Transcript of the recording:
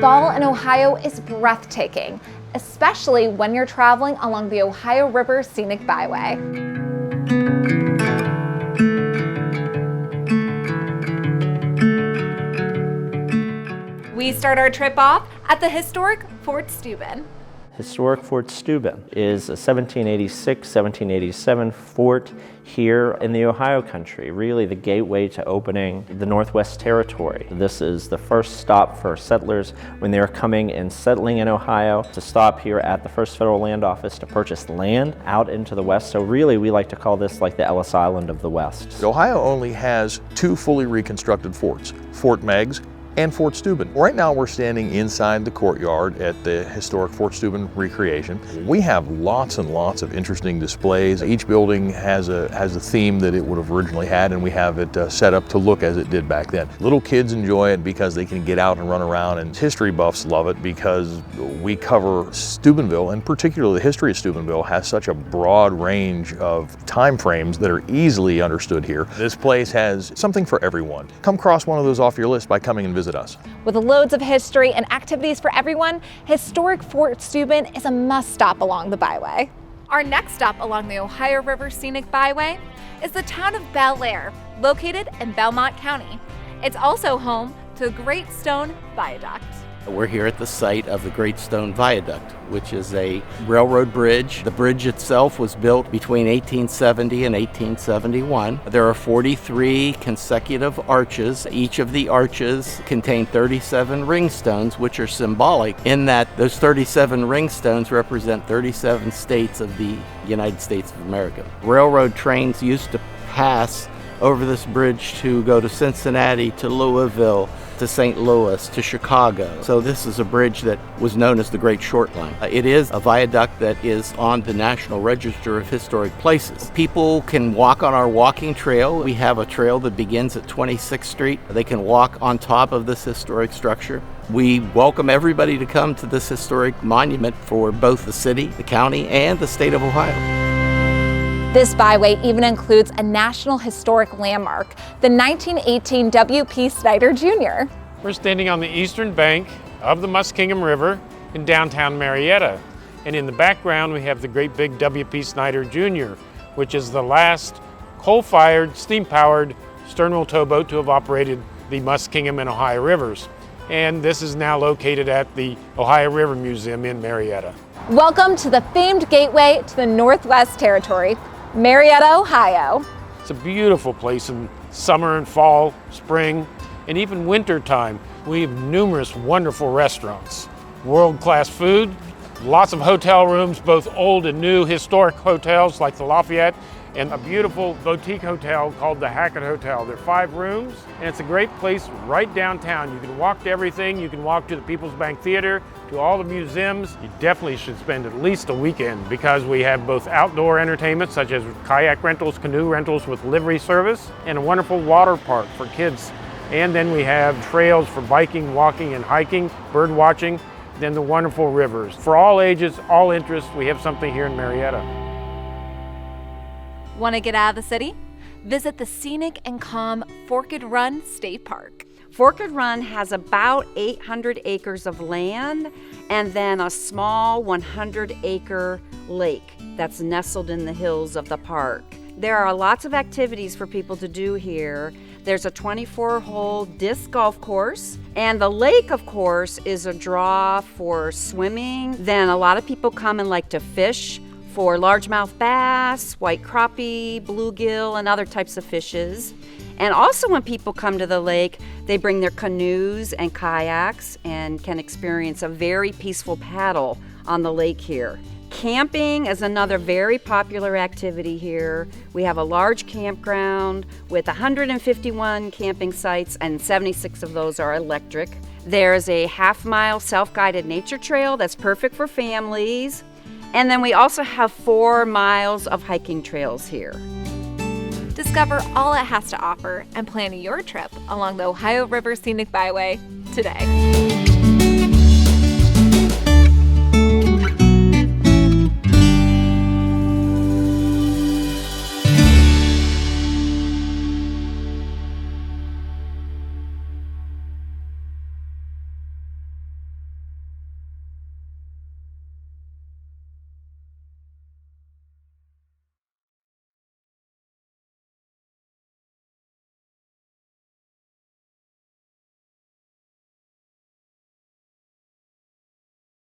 Fall in Ohio is breathtaking, especially when you're traveling along the Ohio River Scenic Byway. We start our trip off at the historic Fort Steuben. Historic Fort Steuben is a 1786-1787 fort here in the Ohio country, really the gateway to opening the Northwest Territory. This is the first stop for settlers when they were coming and settling in Ohio to stop here at the first federal land office to purchase land out into the west. So really we like to call this like the Ellis Island of the West. Ohio only has two fully reconstructed forts, Fort Meigs and Fort Steuben. Right now we're standing inside the courtyard at the historic Fort Steuben recreation. We have lots and lots of interesting displays. Each building has a theme that it would have originally had, and we have it set up to look as it did back then. Little kids enjoy it because they can get out and run around, and history buffs love it because we cover Steubenville, and particularly the history of Steubenville has such a broad range of time frames that are easily understood here. This place has something for everyone. Come cross one of those off your list by coming and visit us. With loads of history and activities for everyone, historic Fort Steuben is a must-stop along the Byway. Our next stop along the Ohio River Scenic Byway is the town of Bel Air, located in Belmont County. It's also home to the Great Stone Viaduct. We're here at the site of the Great Stone Viaduct, which is a railroad bridge. The bridge itself was built between 1870 and 1871. There are 43 consecutive arches. Each of the arches contain 37 ringstones, which are symbolic in that those 37 ringstones represent 37 states of the United States of America. Railroad trains used to pass over this bridge to go to Cincinnati, to Louisville, to St. Louis, to Chicago. So this is a bridge that was known as the Great Short Line. It is a viaduct that is on the National Register of Historic Places. People can walk on our walking trail. We have a trail that begins at 26th Street. They can walk on top of this historic structure. We welcome everybody to come to this historic monument for both the city, the county, and the state of Ohio. This byway even includes a National Historic Landmark, the 1918 W.P. Snyder Jr. We're standing on the eastern bank of the Muskingum River in downtown Marietta. And in the background we have the great big W.P. Snyder Jr., which is the last coal-fired, steam-powered stern-wheel towboat to have operated the Muskingum and Ohio rivers. And this is now located at the Ohio River Museum in Marietta. Welcome to the famed gateway to the Northwest Territory, Marietta, Ohio. It's a beautiful place in summer and fall, spring, and even winter time. We have numerous wonderful restaurants, world-class food, lots of hotel rooms, both old and new historic hotels like the Lafayette, and a beautiful boutique hotel called the Hackett Hotel. There are 5 rooms, and it's a great place right downtown. You can walk to everything. You can walk to the People's Bank Theater, to all the museums. You definitely should spend at least a weekend because we have both outdoor entertainment such as kayak rentals, canoe rentals with livery service, and a wonderful water park for kids. And then we have trails for biking, walking, and hiking, bird watching, then the wonderful rivers. For all ages, all interests, we have something here in Marietta. Want to get out of the city? Visit the scenic and calm Forked Run State Park. Forked Run has about 800 acres of land and then a small 100-acre lake that's nestled in the hills of the park. There are lots of activities for people to do here. There's a 24-hole disc golf course, and the lake, of course, is a draw for swimming. Then a lot of people come and like to fish for largemouth bass, white crappie, bluegill, and other types of fishes. And also when people come to the lake, they bring their canoes and kayaks and can experience a very peaceful paddle on the lake here. Camping is another very popular activity here. We have a large campground with 151 camping sites, and 76 of those are electric. There's a half-mile self-guided nature trail that's perfect for families. And then we also have 4 miles of hiking trails here. Discover all it has to offer and plan your trip along the Ohio River Scenic Byway today.